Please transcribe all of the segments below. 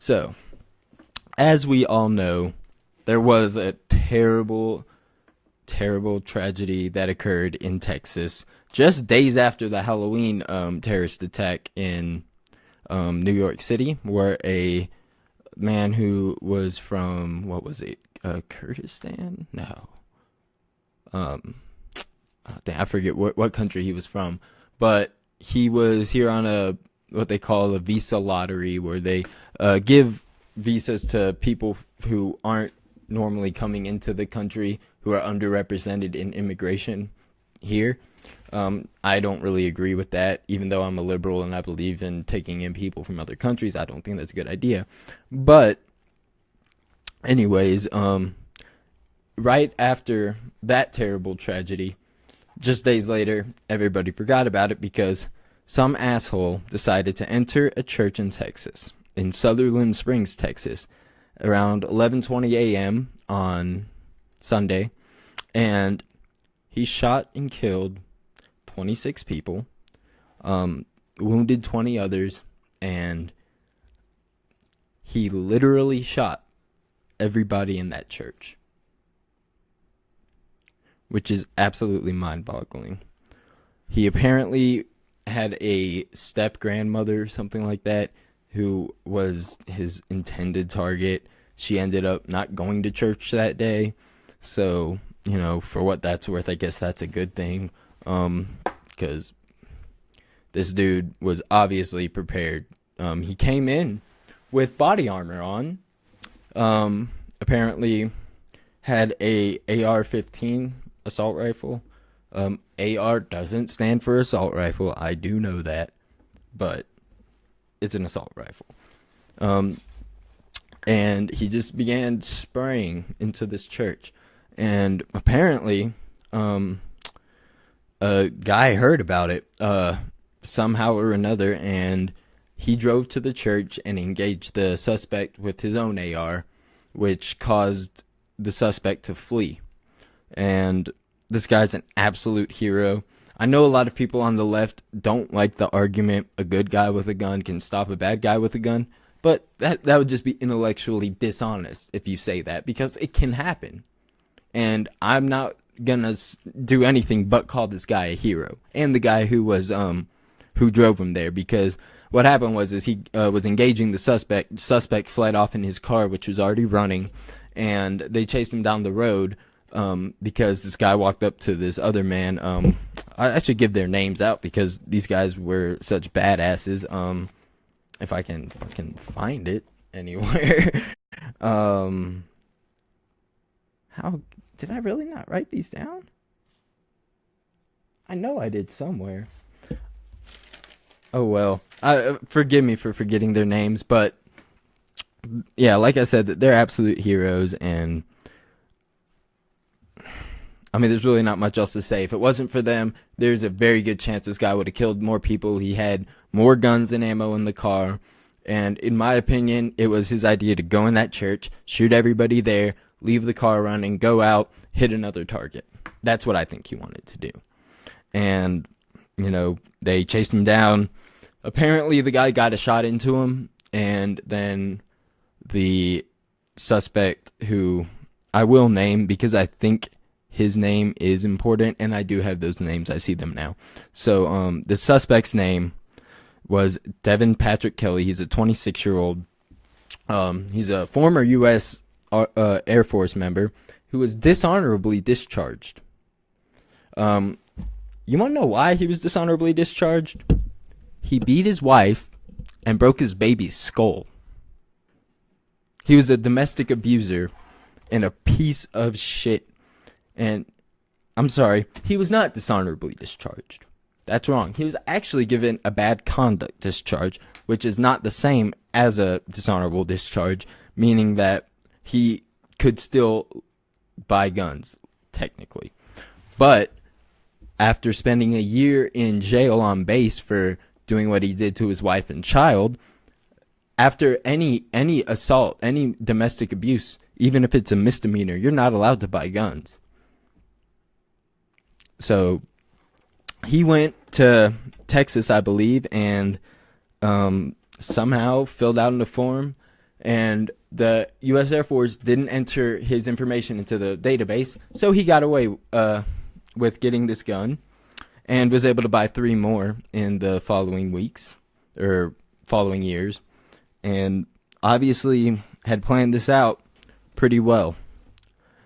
So, as we all know, there was a terrible, terrible tragedy that occurred in Texas just days after the Halloween terrorist attack in New York City, where a man who was from, what was it, Kurdistan? No. I forget what country he was from, but he was here on what they call a visa lottery, where they give visas to people who aren't normally coming into the country, who are underrepresented in immigration here. I don't really agree with that, even though I'm a liberal and I believe in taking in people from other countries. I don't think that's a good idea. But anyways, right after that terrible tragedy, just days later, everybody forgot about it because some asshole decided to enter a church in Texas, in Sutherland Springs, Texas, around 11:20 a.m. on Sunday, and he shot and killed 26 people, wounded 20 others, and he literally shot everybody in that church, which is absolutely mind-boggling. He apparently had a step-grandmother, something like that, who was his intended target. She ended up not going to church that day. So, you know, for what that's worth, I guess that's a good thing. Because this dude was obviously prepared. He came in with body armor on. Apparently had a AR-15 assault rifle. AR doesn't stand for assault rifle. I do know that. But it's an assault rifle. And he just began spraying into this church. And apparently, a guy heard about it somehow or another, and he drove to the church and engaged the suspect with his own AR, which caused the suspect to flee. And this guy's an absolute hero. I know a lot of people on the left don't like the argument a good guy with a gun can stop a bad guy with a gun, but that would just be intellectually dishonest if you say that, because it can happen. And I'm not gonna do anything but call this guy a hero, and the guy who was who drove him there, because what happened was he was engaging the suspect. Suspect fled off in his car, which was already running, and they chased him down the road because this guy walked up to this other man. I should give their names out because these guys were such badasses. If I can find it anywhere. How did I really not write these down? I know I did somewhere. Oh well. Forgive me for forgetting their names, but yeah, like I said, they're absolute heroes, and I mean, there's really not much else to say. If it wasn't for them, there's a very good chance this guy would have killed more people. He had more guns and ammo in the car. And in my opinion, it was his idea to go in that church, shoot everybody there, leave the car running, go out, hit another target. That's what I think he wanted to do. And, you know, they chased him down. Apparently, the guy got a shot into him. And then the suspect, who I will name because I think his name is important, and I do have those names. I see them now. So the suspect's name was Devin Patrick Kelly. He's a 26-year-old. He's a former U.S. Air Force member who was dishonorably discharged. You want to know why he was dishonorably discharged? He beat his wife and broke his baby's skull. He was a domestic abuser and a piece of shit. And I'm sorry, he was not dishonorably discharged. That's wrong. He was actually given a bad conduct discharge, which is not the same as a dishonorable discharge, meaning that he could still buy guns, technically. But after spending a year in jail on base for doing what he did to his wife and child, after any assault, any domestic abuse, even if it's a misdemeanor, you're not allowed to buy guns. So he went to Texas, I believe, and somehow filled out a form and the U.S. Air Force didn't enter his information into the database, so he got away with getting this gun and was able to buy 3 more in the following weeks or following years, and obviously had planned this out pretty well.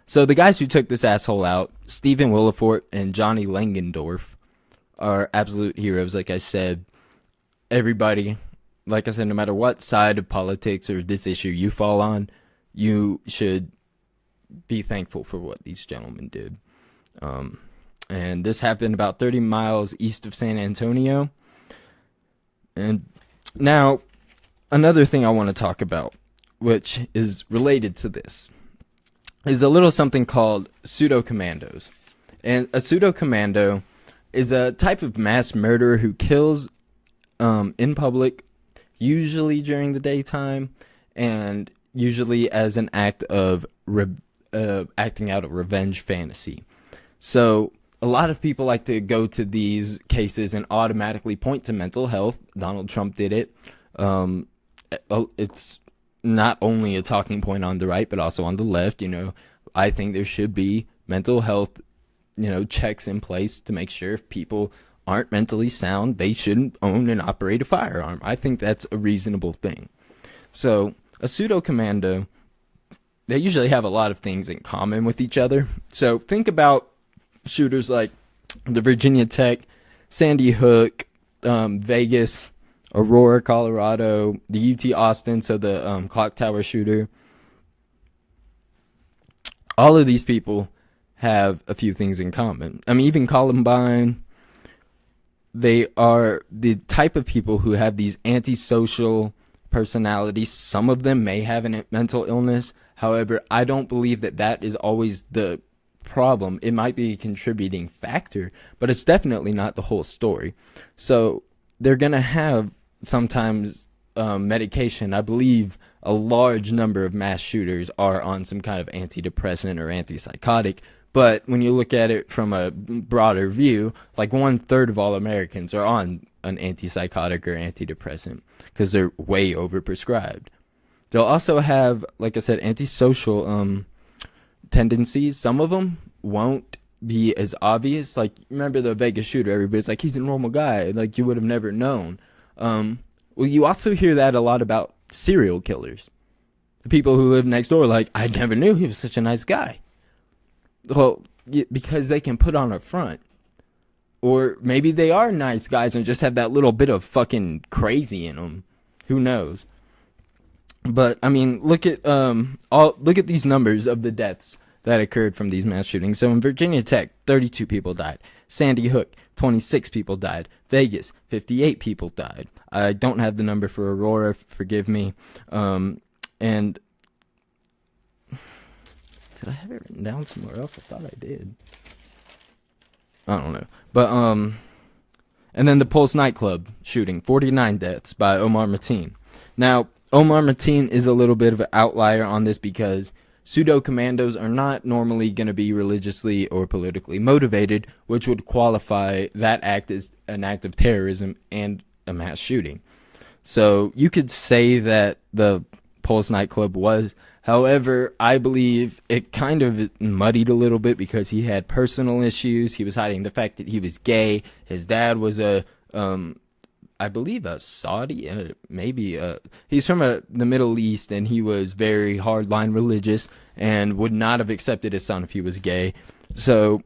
So the guys who took this asshole out, Stephen Willefort and Johnny Langendorf, are absolute heroes. Like I said, everybody, like I said, no matter what side of politics or this issue you fall on, you should be thankful for what these gentlemen did. And this happened about 30 miles east of San Antonio. And now, another thing I want to talk about, which is related to this, is a little something called pseudo-commandos. And a pseudo-commando is a type of mass murderer who kills in public, usually during the daytime, and usually as an act of acting out a revenge fantasy. So a lot of people like to go to these cases and automatically point to mental health. Donald Trump did it. It's not only a talking point on the right, but also on the left. I think there should be mental health, checks in place to make sure if people aren't mentally sound, they shouldn't own and operate a firearm. I think that's a reasonable thing. So a pseudo-commando, they usually have a lot of things in common with each other. So think about shooters like the Virginia Tech, Sandy Hook, Vegas, Aurora, Colorado, the UT Austin, so the clock tower shooter. All of these people have a few things in common. I mean, even Columbine, they are the type of people who have these antisocial personalities. Some of them may have a mental illness. However, I don't believe that is always the problem. It might be a contributing factor, but it's definitely not the whole story. So they're going to have sometimes medication. I believe a large number of mass shooters are on some kind of antidepressant or antipsychotic. But when you look at it from a broader view, like 1/3 of all Americans are on an antipsychotic or antidepressant because they're way overprescribed. They'll also have, like I said, antisocial tendencies. Some of them won't be as obvious. Like, remember the Vegas shooter? Everybody's like, he's a normal guy. Like, you would have never known. Well, you also hear that a lot about serial killers. The people who live next door, like, I never knew he was such a nice guy. Well, because they can put on a front. Or maybe they are nice guys and just have that little bit of fucking crazy in them. Who knows? But I mean, look at these numbers of the deaths that occurred from these mass shootings. So in Virginia Tech, 32 people died. Sandy Hook, 26 people died. Vegas, 58 people died. I don't have the number for Aurora, forgive me. And did I have it written down somewhere else? I thought I did. I don't know. But and then the Pulse nightclub shooting, 49 deaths by Omar Mateen. Now, Omar Mateen is a little bit of an outlier on this because pseudo-commandos are not normally going to be religiously or politically motivated, which would qualify that act as an act of terrorism and a mass shooting. So you could say that the Pulse nightclub was. However, I believe it kind of muddied a little bit because he had personal issues. He was hiding the fact that he was gay. His dad was I believe a Saudi, he's from the Middle East, and he was very hardline religious and would not have accepted his son if he was gay. So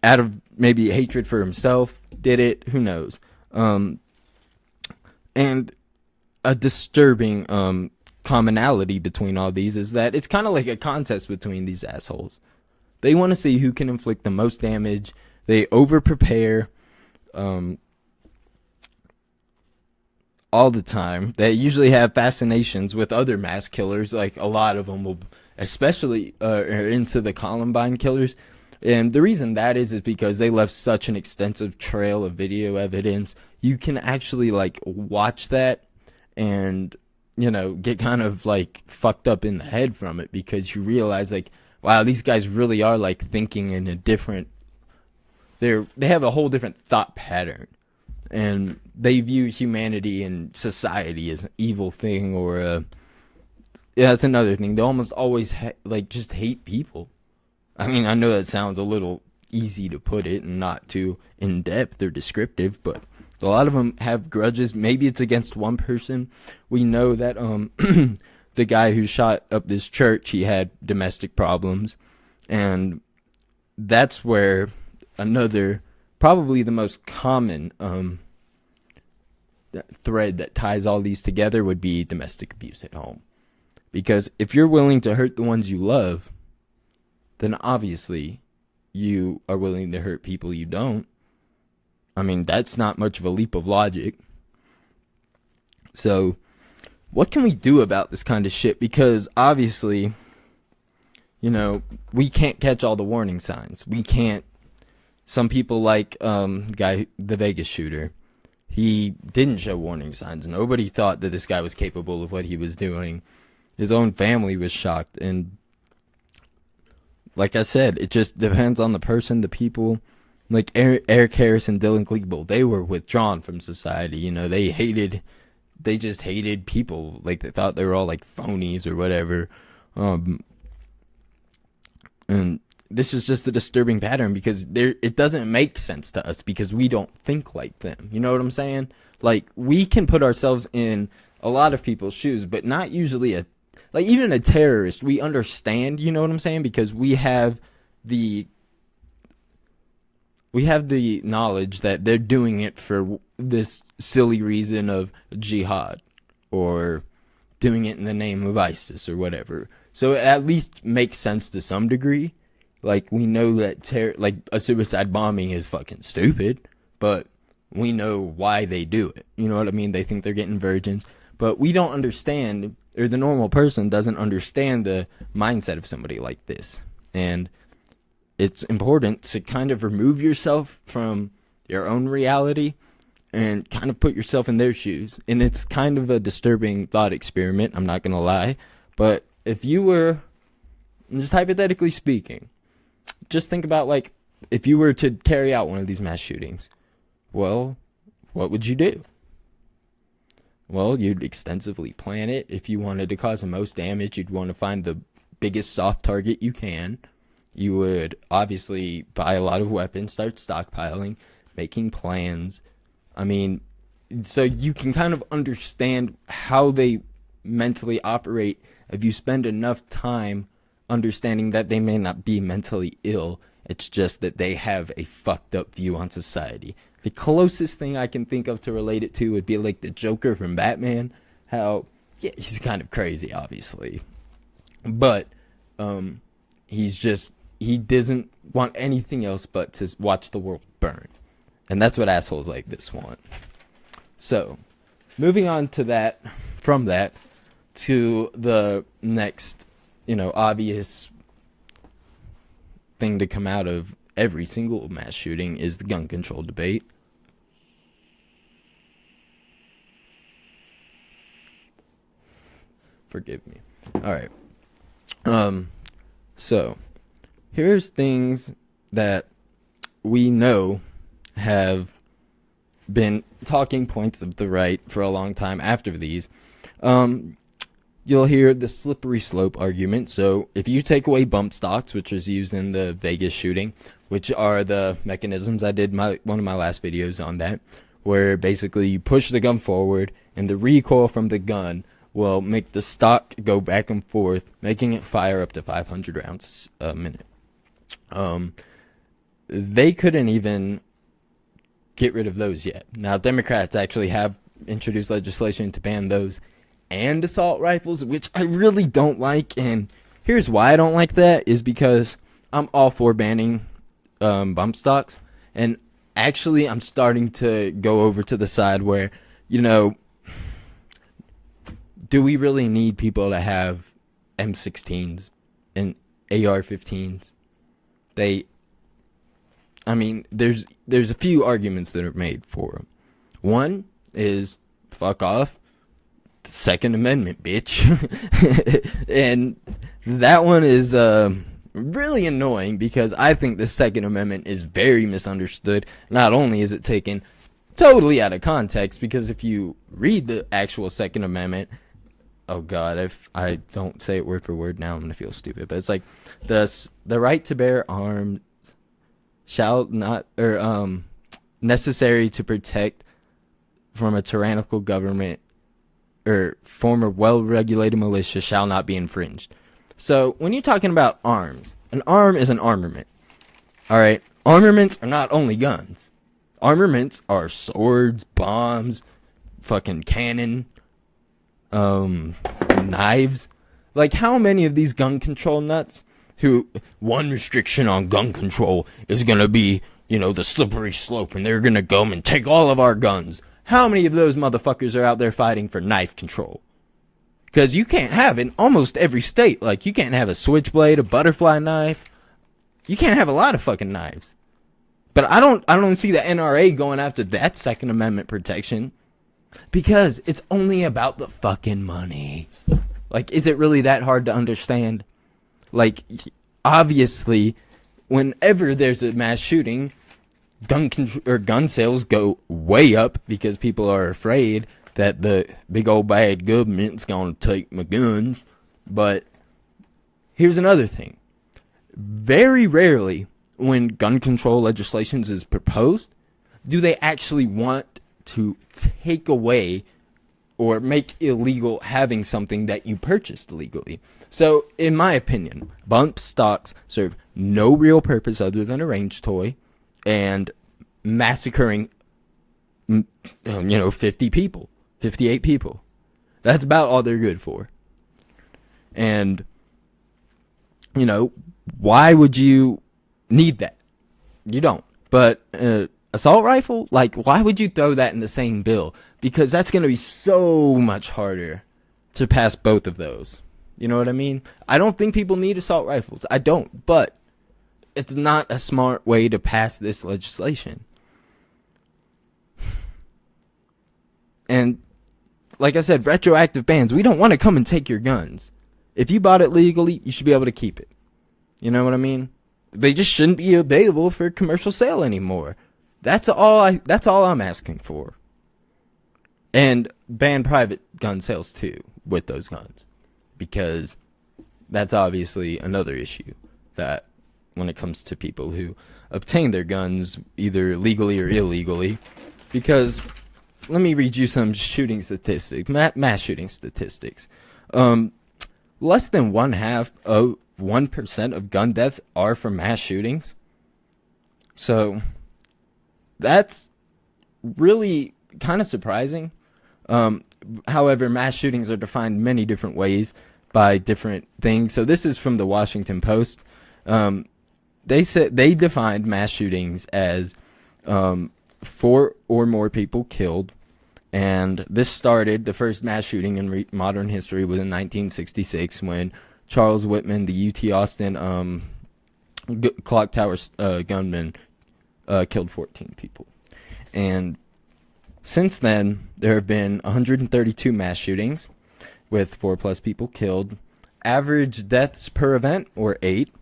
out of maybe hatred for himself, did it, who knows. And a disturbing commonality between all these is that it's kind of like a contest between these assholes. They want to see who can inflict the most damage. They over-prepare all the time. They usually have fascinations with other mass killers. Like, a lot of them will, especially are into the Columbine killers. And the reason that is because they left such an extensive trail of video evidence. You can actually, like, watch that and, get kind of, like, fucked up in the head from it because you realize, like, wow, these guys really are, like, thinking in a different... They have a whole different thought pattern. And they view humanity and society as an evil thing or yeah, that's another thing. They almost always just hate people. I mean, I know that sounds a little easy to put it and not too in depth or descriptive, but a lot of them have grudges. Maybe it's against one person. We know that the guy who shot up this church, he had domestic problems, and that's where another, probably the most common thread that ties all these together would be domestic abuse at home. Because if you're willing to hurt the ones you love, then obviously you are willing to hurt people you don't. I mean, that's not much of a leap of logic. So, what can we do about this kind of shit? Because obviously, you know, we can't catch all the warning signs. We can't. Some people like the Vegas shooter. He didn't show warning signs. Nobody thought that this guy was capable of what he was doing. His own family was shocked. And like I said, it just depends on the person, the people. Like Eric Harris and Dylan Klebold, they were withdrawn from society. You know, they just hated people. Like, they thought they were all like phonies or whatever. And this is just a disturbing pattern because it doesn't make sense to us because we don't think like them. You know what I'm saying? Like, we can put ourselves in a lot of people's shoes, but not usually even a terrorist. We understand, you know what I'm saying? Because we have the knowledge that they're doing it for this silly reason of jihad or doing it in the name of ISIS or whatever. So it at least makes sense to some degree. Like, we know that like a suicide bombing is fucking stupid, but we know why they do it. You know what I mean? They think they're getting virgins, but we don't understand, or the normal person doesn't understand the mindset of somebody like this. And it's important to kind of remove yourself from your own reality and kind of put yourself in their shoes. And it's kind of a disturbing thought experiment, I'm not going to lie. But if you were, just hypothetically speaking, just think about, like, if you were to carry out one of these mass shootings, well, what would you do? Well, you'd extensively plan it. If you wanted to cause the most damage, you'd want to find the biggest soft target you can. You would obviously buy a lot of weapons, start stockpiling, making plans. I mean, so you can kind of understand how they mentally operate if you spend enough time understanding that they may not be mentally ill. It's just that they have a fucked up view on society. The closest thing I can think of to relate it to would be like the Joker from Batman. How, yeah, he's kind of crazy, obviously. But he doesn't want anything else but to watch the world burn. And that's what assholes like this want. So, moving on to that, from that, to the next, obvious thing to come out of every single mass shooting is the gun control debate. Forgive me. All right. So, here's things that we know have been talking points of the right for a long time after these. You'll hear the slippery slope argument. So if you take away bump stocks, which is used in the Vegas shooting, which are the mechanisms, I did one of my last videos on that, where basically you push the gun forward and the recoil from the gun will make the stock go back and forth, making it fire up to 500 rounds a minute. They couldn't even get rid of those yet. Now, Democrats actually have introduced legislation to ban those and assault rifles, which I really don't like. And here's why I don't like that, is because I'm all for banning bump stocks. And actually, I'm starting to go over to the side where, do we really need people to have M16s and AR-15s? There's a few arguments that are made for them. One is, fuck off. Second Amendment, bitch. And that one is really annoying because I think the Second Amendment is very misunderstood. Not only is it taken totally out of context, because if you read the actual Second Amendment, oh god, if I don't say it word for word now, I'm gonna feel stupid. But it's like the right to bear arms shall not, or necessary to protect from a tyrannical government or form of well-regulated militia shall not be infringed. So when you're talking about arms, an arm is an armament. All right, armaments are not only guns. Armaments are swords, bombs, fucking cannon, knives. Like, how many of these gun control nuts who one restriction on gun control is gonna be, you know, the slippery slope, and they're gonna go and take all of our guns? How many of those motherfuckers are out there fighting for knife control? Because you can't have in almost every state. Like, you can't have a switchblade, a butterfly knife. You can't have a lot of fucking knives. But I don't see the NRA going after that Second Amendment protection, because it's only about the fucking money. Like, is it really that hard to understand? Like, obviously, whenever there's a mass shooting, gun sales go way up because people are afraid that the big old bad government's gonna take my guns. But here's another thing. Very rarely, when gun control legislation is proposed, do they actually want to take away or make illegal having something that you purchased legally. So, in my opinion, bump stocks serve no real purpose other than a range toy and massacring, 50 people, 58 people. That's about all they're good for. And, why would you need that? You don't. But assault rifle, like, why would you throw that in the same bill? Because that's going to be so much harder to pass both of those. You know what I mean? I don't think people need assault rifles. I don't. But it's not a smart way to pass this legislation. And like I said, retroactive bans. We don't want to come and take your guns. If you bought it legally, you should be able to keep it. You know what I mean? They just shouldn't be available for commercial sale anymore. That's all I'm asking for. And ban private gun sales too with those guns, because that's obviously another issue that when it comes to people who obtain their guns either legally or illegally. Because let me read you some shooting statistics, mass shooting statistics. Less than 1% of gun deaths are from mass shootings. So that's really kind of surprising. However, mass shootings are defined many different ways by different things. So this is from the Washington Post. They said they defined mass shootings as 4 or more people killed. And this started, the first mass shooting in modern history was in 1966 when Charles Whitman, the UT Austin clock tower gunman, killed 14 people. And since then, there have been 132 mass shootings with 4+ people killed. Average deaths per event were 8.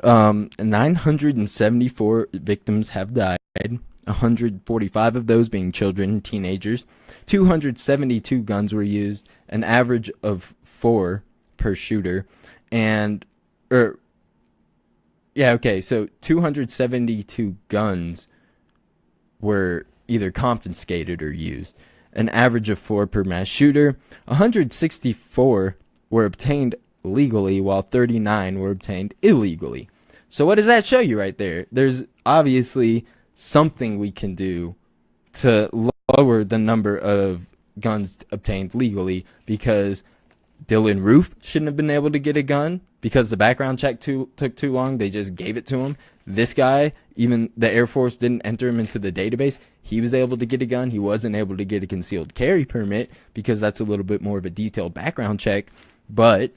974 victims have died. 145 of those being children and teenagers. 272 guns were used, an average of 4 per shooter. So 272 guns were either confiscated or used, an average of 4 per mass shooter. 164 were obtained legally, while 39 were obtained illegally. So what does that show you right there? There's obviously something we can do to lower the number of guns obtained legally, because Dylan Roof shouldn't have been able to get a gun because the background check took too long. They just gave it to him. This guy, even the Air Force didn't enter him into the database. He was able to get a gun. He wasn't able to get a concealed carry permit because that's a little bit more of a detailed background check. But